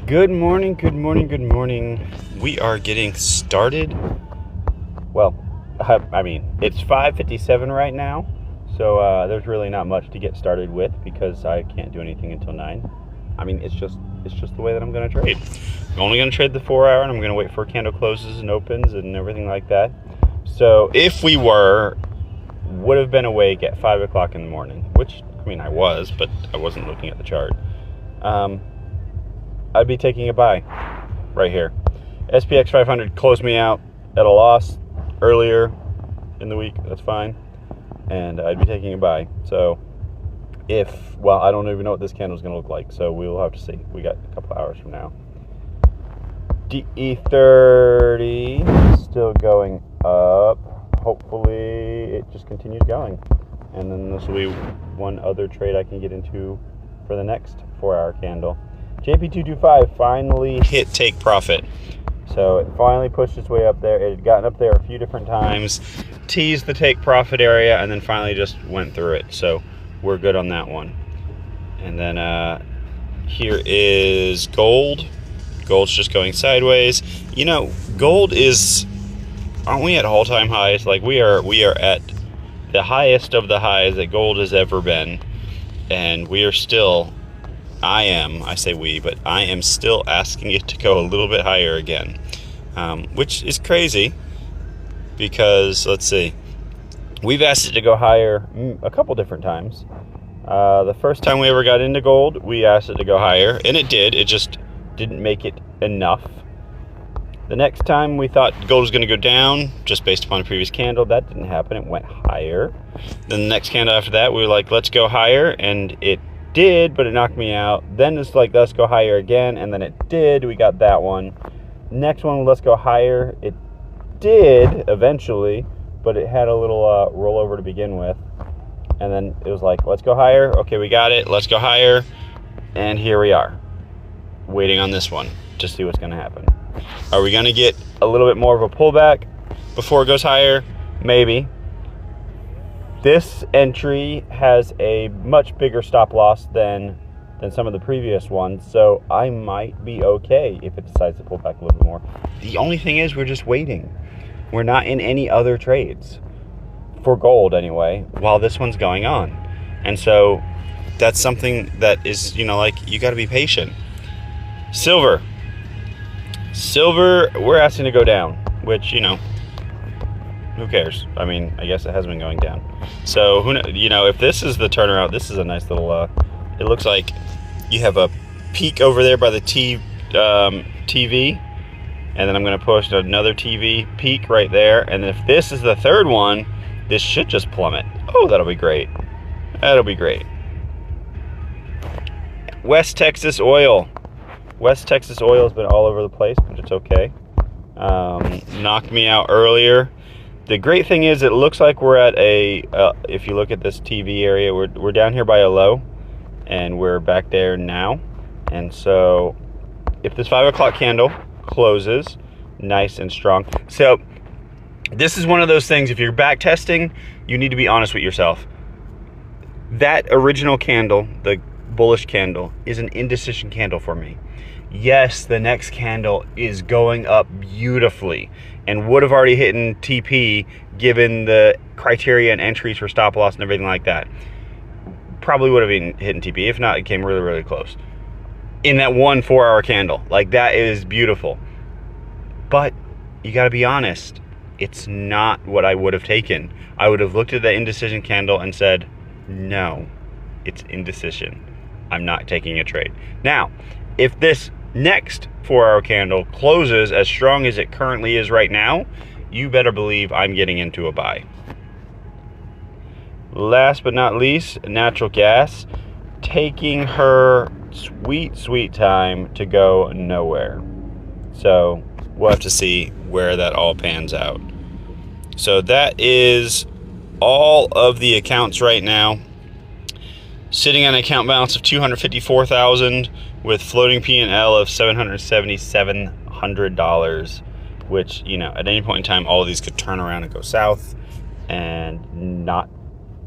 Good morning, good morning, good morning. We are getting started. Well, I mean, it's 5:57 right now, so there's really not much to get started with because I can't do anything until 9. I mean, it's just the way that I'm going to trade. I'm only going to trade the 4 hour, and I'm going to wait for candle closes and opens and everything like that. So if we would have been awake at 5 o'clock in the morning, which, I mean, I was, but I wasn't looking at the chart. I'd be taking a buy right here. SPX 500 closed me out at a loss earlier in the week. That's fine. And I'd be taking a buy. So I don't even know what this candle is going to look like. So we will have to see. We got a couple hours from now. DE30 still going up. Hopefully it just continues going. And then this will be one other trade I can get into for the next 4 hour candle. JP225 finally hit take profit. So it finally pushed its way up there. It had gotten up there a few different times, teased the take profit area, and then finally just went through it. So we're good on that one. And then here is gold. Gold's just going sideways. You know, gold aren't we at all-time highs? Like we are at the highest of the highs that gold has ever been. And we are still, I am still asking it to go a little bit higher again, which is crazy because, let's see, we've asked it to go higher a couple different times. The first time we ever got into gold, we asked it to go higher, and it did. It just didn't make it enough. The next time we thought gold was going to go down, just based upon the previous candle. That didn't happen. It went higher. Then the next candle after that, we were like, let's go higher, and it did, but it knocked me out. Then it's like, let's go higher again, and then it did. We got that one. Next one, let's go higher. It did eventually, but it had a little rollover to begin with. And then it was like, let's go higher. Okay, we got it. Let's go higher. And here we are, waiting on this one to see what's going to happen. Are we going to get a little bit more of a pullback before it goes higher? Maybe. This entry has a much bigger stop loss than some of the previous ones, so I might be okay if it decides to pull back a little bit more. The only thing is we're just waiting. We're not in any other trades, for gold anyway, while this one's going on. And so that's something that is, you got to be patient. Silver, we're asking to go down, which, who cares? I mean, I guess it has been going down. So, if this is the turnaround, this is a nice little, it looks like you have a peak over there by the TV, and then I'm going to push another TV peak right there. And if this is the third one, this should just plummet. Oh, that'll be great. That'll be great. West Texas oil. West Texas oil has been all over the place, but it's okay. Knocked me out earlier. The great thing is it looks like we're at if you look at this TV area, we're down here by a low, and we're back there now. And so if this 5 o'clock candle closes nice and strong. So this is one of those things, if you're back testing, you need to be honest with yourself. That original candle, the bullish candle, is an indecision candle for me. Yes, the next candle is going up beautifully and would have already hit in TP given the criteria and entries for stop loss and everything like that. Probably would have been hit in TP. If not, it came really, really close. In that 1 4 hour candle. Like, that is beautiful. But you got to be honest. It's not what I would have taken. I would have looked at the indecision candle and said, no, it's indecision. I'm not taking a trade. Now, if this next 4 hour candle closes as strong as it currently is right now, you better believe I'm getting into a buy. Last but not least, natural gas, taking her sweet time to go nowhere. So we'll have to see where that all pans out. So that is all of the accounts right now. Sitting on an account balance of $254,000 with floating P&L of $777,000, which, at any point in time, all of these could turn around and go south, and I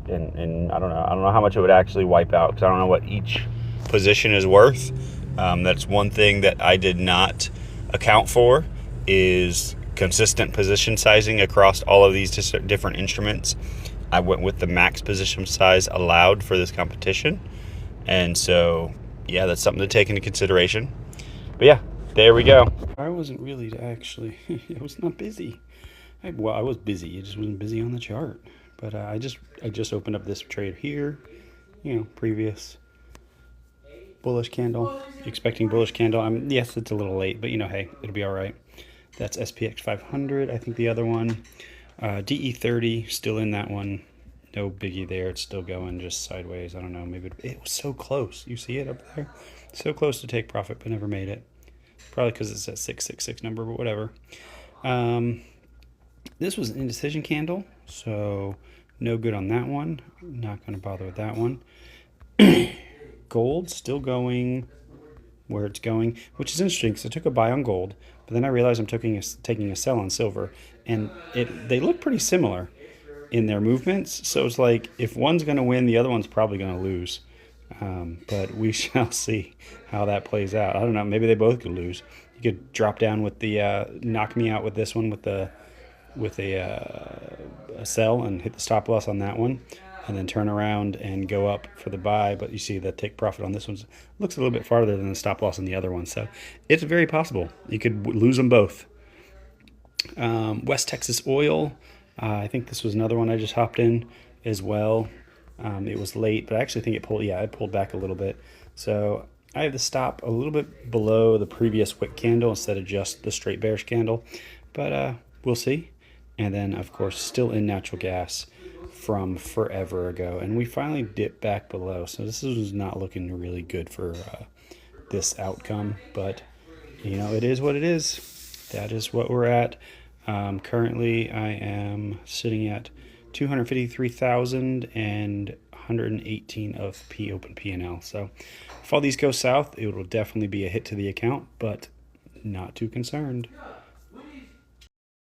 don't know how much it would actually wipe out, because I don't know what each position is worth. That's one thing that I did not account for, is consistent position sizing across all of these different instruments. I went with the max position size allowed for this competition. And so, yeah, that's something to take into consideration. But yeah, there we go. I wasn't really actually, I was not busy. Well, I was busy. It just wasn't busy on the chart. But I just opened up this trade here. Previous bullish candle, expecting bullish candle. Yes, it's a little late, but hey, it'll be all right. That's SPX 500. I think the other one, DE30, still in that one. No biggie there. It's still going just sideways. I don't know. Maybe it was so close. You see it up there? So close to take profit, but never made it. Probably because it's that 666 number, but whatever. This was an indecision candle, so no good on that one. Not going to bother with that one. Gold still going where it's going, which is interesting because I took a buy on gold, but then I realized I'm taking a sell on silver, and they look pretty similar in their movements. So it's like if one's going to win, the other one's probably going to lose. But we shall see how that plays out. I don't know. Maybe they both could lose. You could drop down with the knock me out with this one with a sell and hit the stop loss on that one, and then turn around and go up for the buy. But you see the take profit on this one looks a little bit farther than the stop loss on the other one. So it's very possible you could lose them both. West Texas Oil. I think this was another one I just hopped in as well. It was late, but I actually think it pulled back a little bit. So I have the stop a little bit below the previous wick candle instead of just the straight bearish candle. But we'll see. And then, of course, still in natural gas from forever ago. And we finally dipped back below. So this is not looking really good for this outcome. But, it is what it is. That is what we're at. Currently, I am sitting at 253,000 and 118 of open P&L. So if all these go south, it will definitely be a hit to the account, but not too concerned.